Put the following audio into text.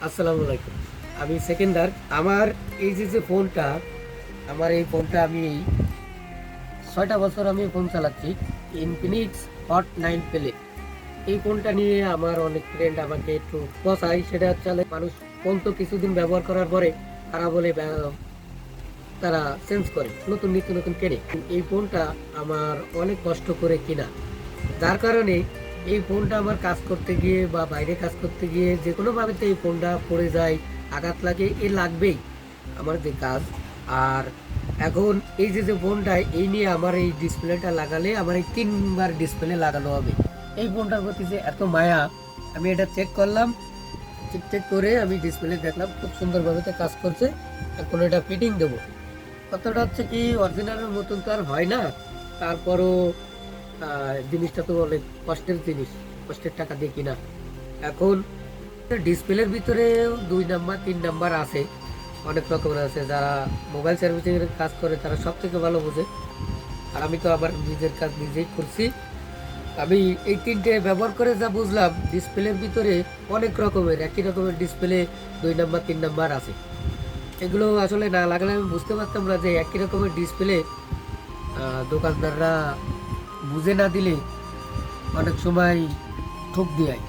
আসসালামু আলাইকুম। আমি সেকেন্দার। আমার এই যে ফোনটা, আমার এই ফোনটা আমি ৬টা বছর আমি ফোন চালাচ্ছি। Infinix hot 9 play. এই ফোনটা নিয়ে আমার অনেক ফ্রেন্ড আমাকে একটু পচায়। সেটা হচ্ছে মানুষ ফোন তো কিছুদিন ব্যবহার করার পরে তারা বলে তারা চেঞ্জ করে, নতুন নিত্য নতুন কেনে। এই ফোনটা আমার অনেক কষ্ট করে কিনা, যার কারণে এই ফোনটা আমার কাজ করতে গিয়ে বা বাইরে কাজ করতে গিয়ে যে কোনো ভাবেতে এই ফোনটা পড়ে যায়, আঘাত লাগে, এ লাগবেই আমার যে কাজ। আর এখন এই যে ফোনটা এই নিয়ে আমার এই ডিসপ্লেটা লাগালে আমার এই 3বার ডিসপ্লে লাগানো হবে। এই ফোনটার প্রতি যে এত মায়া, আমি এটা চেক করলাম। চেক চেক করে আমি ডিসপ্লে দেখলাম খুব সুন্দরভাবে তো কাজ করছে। এখন এটা ফিটিং দেবো। কথাটা হচ্ছে কি, অরিজিনালের মতন তো আর হয় না। তারপরও জিনিসটা তো অনেক কষ্টের জিনিস, কষ্টের টাকা দিয়ে কিনা। এখন ডিসপ্লের ভিতরে 2 নাম্বার 3 নাম্বার আছে, অনেক রকমের আছে। যারা মোবাইল সার্ভিসিং এর কাজ করে তারা সব থেকে ভালো বোঝে। আর আমি তো আবার নিজের কাজ নিজেই করছি। আমি এই 3টে ব্যবহার করে যা বুঝলাম, ডিসপ্লের ভিতরে অনেক রকমের একই রকমের ডিসপ্লে 2 নাম্বার 3 নাম্বার আছে। এগুলো আসলে না লাগলে আমি বুঝতে পারতাম না যে একই রকমের ডিসপ্লে দোকানদাররা বুঝে না দিলে অনেক সময় ঠক দেয়।